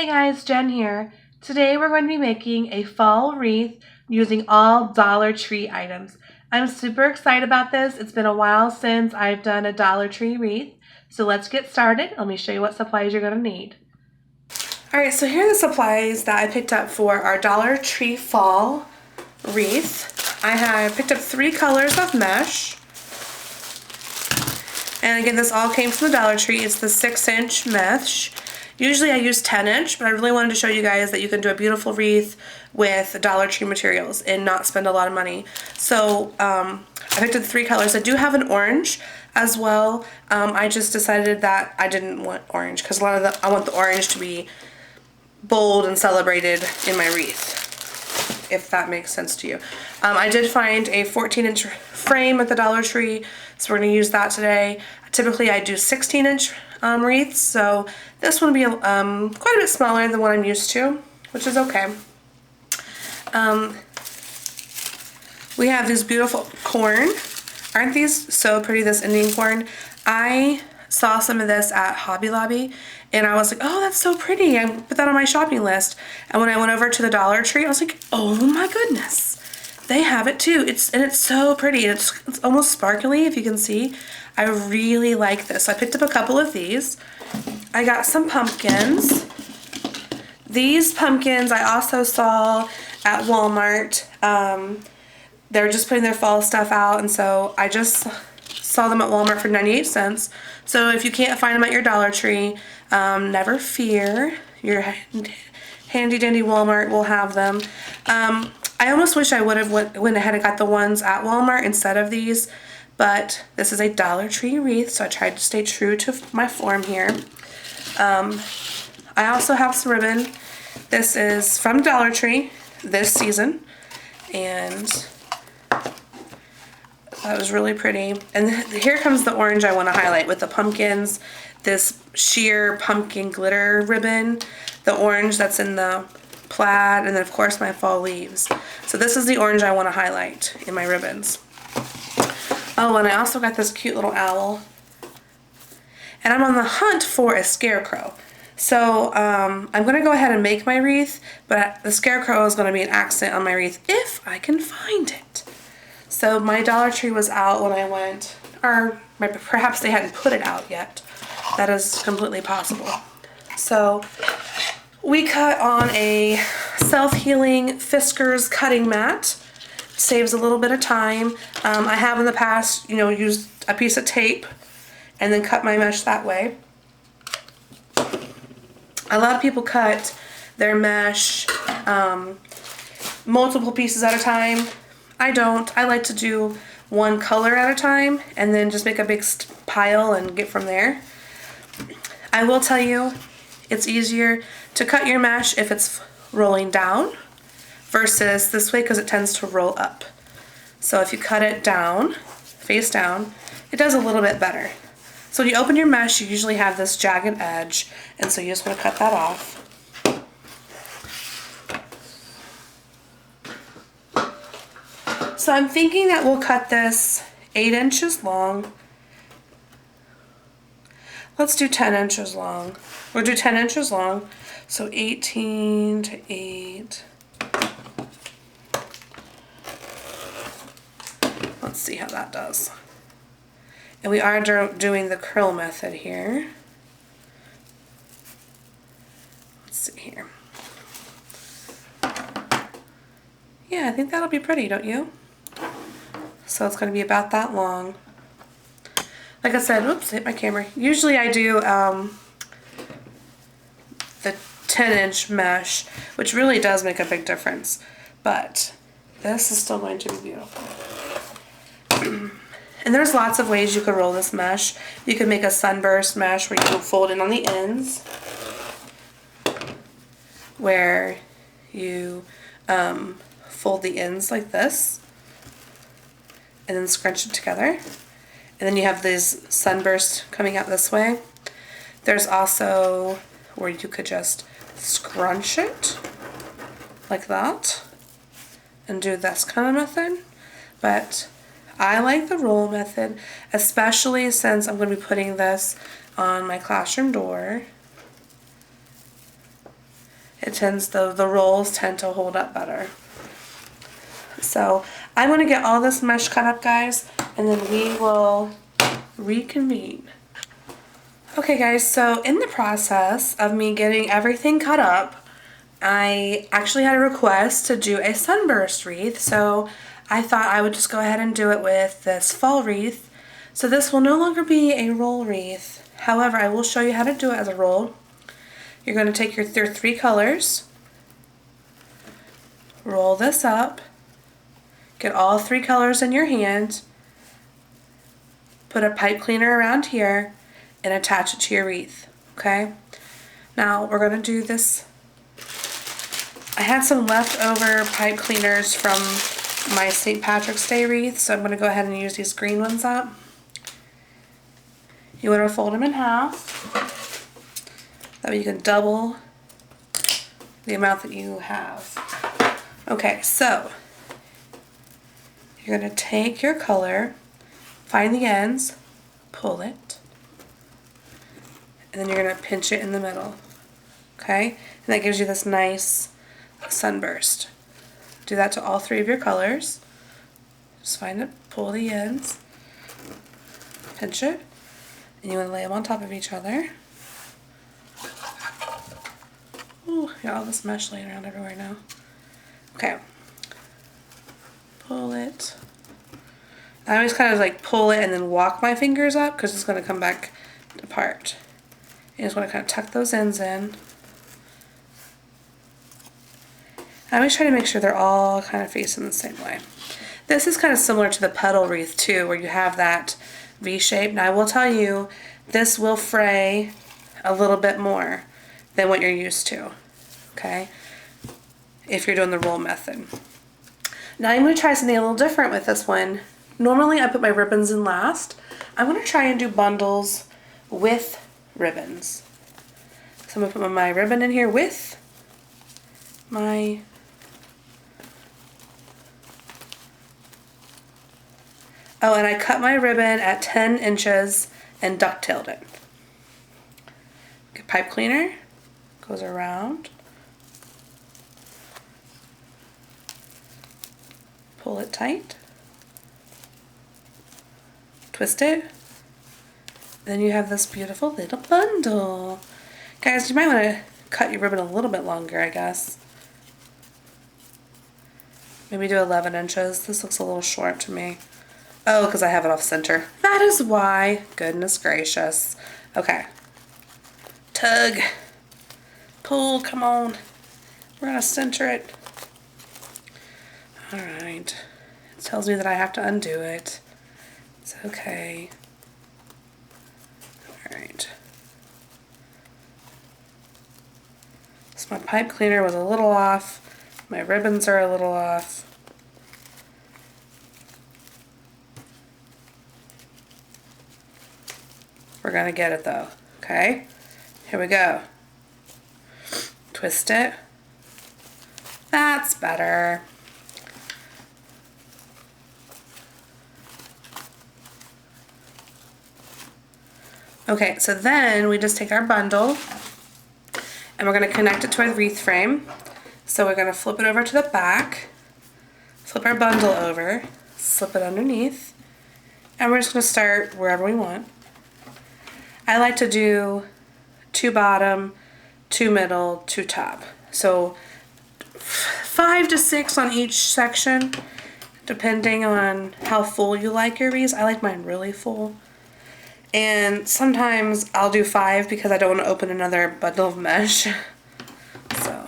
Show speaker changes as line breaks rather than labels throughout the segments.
Hey guys, Jen here. Today we're going to be making a fall wreath using all Dollar Tree items. I'm super excited about this. It's been a while since I've done a Dollar Tree wreath. So let's get started. Let me show you what supplies you're going to need. Alright, so here are the supplies that I picked up for our Dollar Tree fall wreath. I have picked up 3 colors of mesh. And again, this all came from the Dollar Tree. It's the 6-inch mesh. Usually I use 10-inch, but I really wanted to show you guys that you can do a beautiful wreath with Dollar Tree materials and not spend a lot of money. So I picked up the 3 colors. I do have an orange as well. I just decided that I didn't want orange because I want the orange to be bold and celebrated in my wreath, if that makes sense to you. I did find a 14-inch frame at the Dollar Tree, so we're going to use that today. Typically I do 16-inch wreaths, so this one will be quite a bit smaller than what I'm used to, which is okay. We have these beautiful corn. Aren't these so pretty, this Indian corn? I saw some of this at Hobby Lobby, and I was like, oh, that's so pretty. I put that on my shopping list. And when I went over to the Dollar Tree, I was like, oh my goodness. They have it too. It's so pretty. It's almost sparkly, if you can see. I really like this. So I picked up a couple of these. I got some pumpkins. These pumpkins I also saw at Walmart. They were just putting their fall stuff out, and so I just saw them at Walmart for 98 cents. So if you can't find them at your Dollar Tree, never fear. Your handy dandy Walmart will have them. I almost wish I would have went ahead and got the ones at Walmart instead of these, but this is a Dollar Tree wreath, so I tried to stay true to my form here. I also have some ribbon. This is from Dollar Tree this season, and that was really pretty. And here comes the orange I want to highlight with the pumpkins, this sheer pumpkin glitter ribbon, the orange that's in the plaid, and then of course my fall leaves. So this is the orange I want to highlight in my ribbons. Oh, and I also got this cute little owl. And I'm on the hunt for a scarecrow. So I'm going to go ahead and make my wreath, but the scarecrow is going to be an accent on my wreath if I can find it. So my Dollar Tree was out when I went, or perhaps they hadn't put it out yet. That is completely possible. So we cut on a self-healing Fiskars cutting mat. Saves a little bit of time. I have in the past, used a piece of tape and then cut my mesh that way. A lot of people cut their mesh multiple pieces at a time. I don't. I like to do one color at a time and then just make a big pile and get from there. I will tell you, it's easier to cut your mesh if it's rolling down versus this way because it tends to roll up. So if you cut it down, face down, it does a little bit better. So when you open your mesh, you usually have this jagged edge, and so you just want to cut that off. So I'm thinking that we'll cut this 8 inches long. Let's do 10 inches long. We'll do 10 inches long. So 18 to 8. Let's see how that does. And we are doing the curl method here. Let's see here. Yeah, I think that'll be pretty, don't you? So it's going to be about that long. Like I said, oops, hit my camera. Usually I do the 10-inch mesh, which really does make a big difference. But this is still going to be beautiful. And there's lots of ways you could roll this mesh. You could make a sunburst mesh where you can fold in on the ends, where you fold the ends like this and then scrunch it together. And then you have these sunbursts coming out this way. There's also where you could just scrunch it like that and do this kind of method. But I like the roll method, especially since I'm going to be putting this on my classroom door. the rolls tend to hold up better. So I'm going to get all this mesh cut up, guys, and then we will reconvene. Okay guys, so in the process of me getting everything cut up, I actually had a request to do a sunburst wreath, so I thought I would just go ahead and do it with this fall wreath. So this will no longer be a roll wreath. However, I will show you how to do it as a roll. You're going to take your 3 colors, roll this up, get all 3 colors in your hand, put a pipe cleaner around here, and attach it to your wreath, okay? Now we're going to do this. I had some leftover pipe cleaners from my St. Patrick's Day wreath, so I'm going to go ahead and use these green ones up. You want to fold them in half. That way you can double the amount that you have. Okay, so you're going to take your color, find the ends, pull it, and then you're going to pinch it in the middle, okay? And that gives you this nice sunburst. Do that to all 3 of your colors. Just find it, pull the ends, pinch it, and you want to lay them on top of each other. Ooh, got all this mesh laying around everywhere now. Okay. Pull it. I always kind of like pull it and then walk my fingers up because it's going to come back apart. You just want to kind of tuck those ends in. I always try to make sure they're all kind of facing the same way. This is kind of similar to the petal wreath too, where you have that V shape. Now I will tell you, this will fray a little bit more than what you're used to, okay? If you're doing the roll method. Now I'm going to try something a little different with this one. Normally I put my ribbons in last. I'm going to try and do bundles with ribbons. So I'm going to put my ribbon in here with my and I cut my ribbon at 10 inches and ducktailed it. Okay, pipe cleaner goes around. Pull it tight. Twist it. Then you have this beautiful little bundle. Guys, you might want to cut your ribbon a little bit longer, I guess. Maybe do 11 inches. This looks a little short to me. Oh, because I have it off center. That is why. Goodness gracious. Okay. Tug. Pull, come on. We're going to center it. Alright. It tells me that I have to undo it. It's okay. Alright. So my pipe cleaner was a little off. My ribbons are a little off. We're going to get it though, okay? Here we go. Twist it. That's better. Okay, so then we just take our bundle and we're going to connect it to our wreath frame. So we're going to flip it over to the back, flip our bundle over, slip it underneath, and we're just going to start wherever we want. I like to do 2 bottom, 2 middle, 2 top. So 5 to 6 on each section, depending on how full you like your wreaths. I like mine really full. And sometimes I'll do 5 because I don't want to open another bundle of mesh. So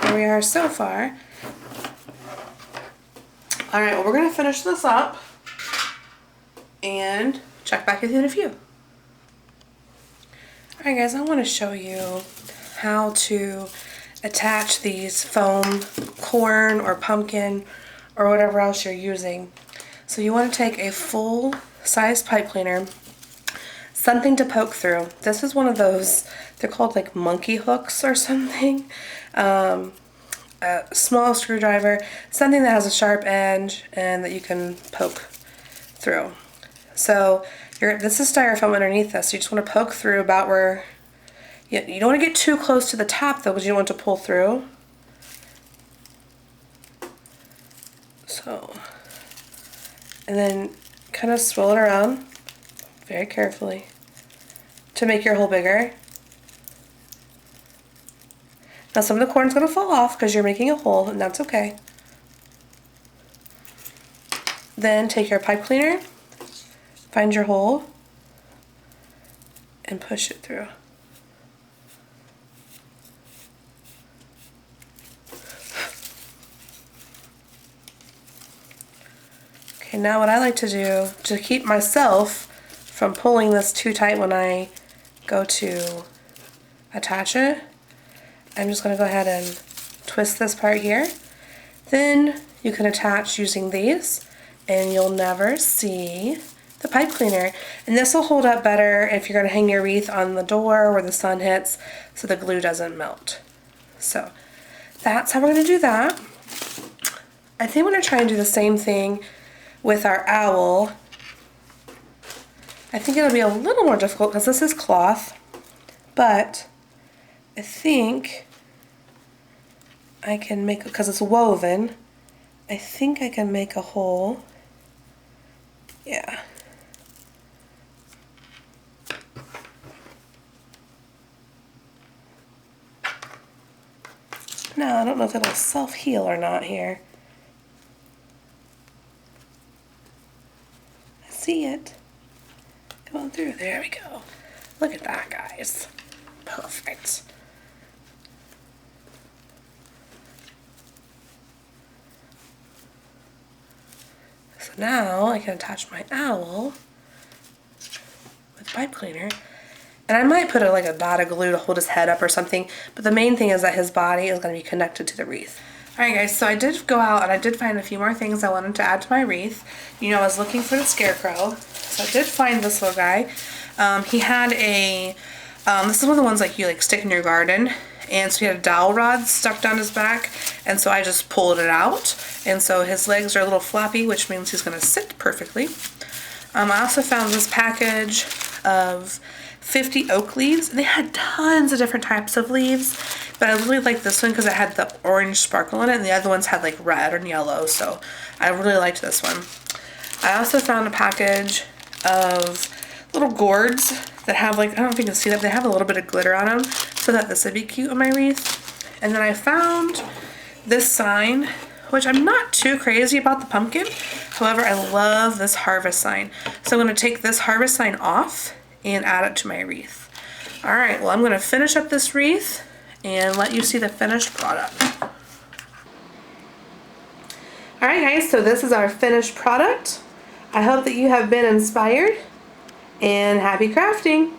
here we are so far. Alright, well we're going to finish this up and check back with you in a few. Alright guys, I want to show you how to attach these foam corn or pumpkin or whatever else you're using. So you want to take a full size pipe cleaner, something to poke through. This is one of those, they're called like monkey hooks or something. A small screwdriver, something that has a sharp edge and that you can poke through. So this is styrofoam underneath this. So you just want to poke through about where You don't want to get too close to the top though, because you don't want it to pull through. So, and then kind of swirl it around very carefully to make your hole bigger. Now some of the corn's going to fall off because you're making a hole, and that's okay. Then take your pipe cleaner, find your hole, and push it through. Okay, now what I like to do to keep myself from pulling this too tight when I go to attach it, I'm just going to go ahead and twist this part here. Then you can attach using these, and you'll never see the pipe cleaner. And this will hold up better if you're going to hang your wreath on the door where the sun hits so the glue doesn't melt. So that's how we're going to do that. I think we're going to try and do the same thing with our owl. I think it'll be a little more difficult because this is cloth, but I think I can make, because it's woven, I think I can make a hole. Yeah. Now, I don't know if it'll self-heal or not here. I see it. Going through. There we go. Look at that, guys. Perfect. So now I can attach my owl with pipe cleaner. And I might put like a dot of glue to hold his head up or something, but the main thing is that his body is going to be connected to the wreath. Alright guys, so I did go out and I did find a few more things I wanted to add to my wreath. You know, I was looking for the scarecrow, so I did find this little guy. He had a, this is one of the ones like you like stick in your garden, and so he had a dowel rod stuck down his back, and so I just pulled it out, and so his legs are a little floppy, which means he's going to sit perfectly. I also found this package of 50 oak leaves, and they had tons of different types of leaves, but I really like this one because it had the orange sparkle in it, and the other ones had like red and yellow, so I really liked this one. I also found a package of little gourds that have like, I don't know if you can see that, but they have a little bit of glitter on them, so that this would be cute on my wreath. And then I found this sign, which I'm not too crazy about the pumpkin, however I love this harvest sign. So I'm going to take this harvest sign off and add it to my wreath. Alright, well I'm going to finish up this wreath and let you see the finished product. Alright guys, so this is our finished product. I hope that you have been inspired, and happy crafting!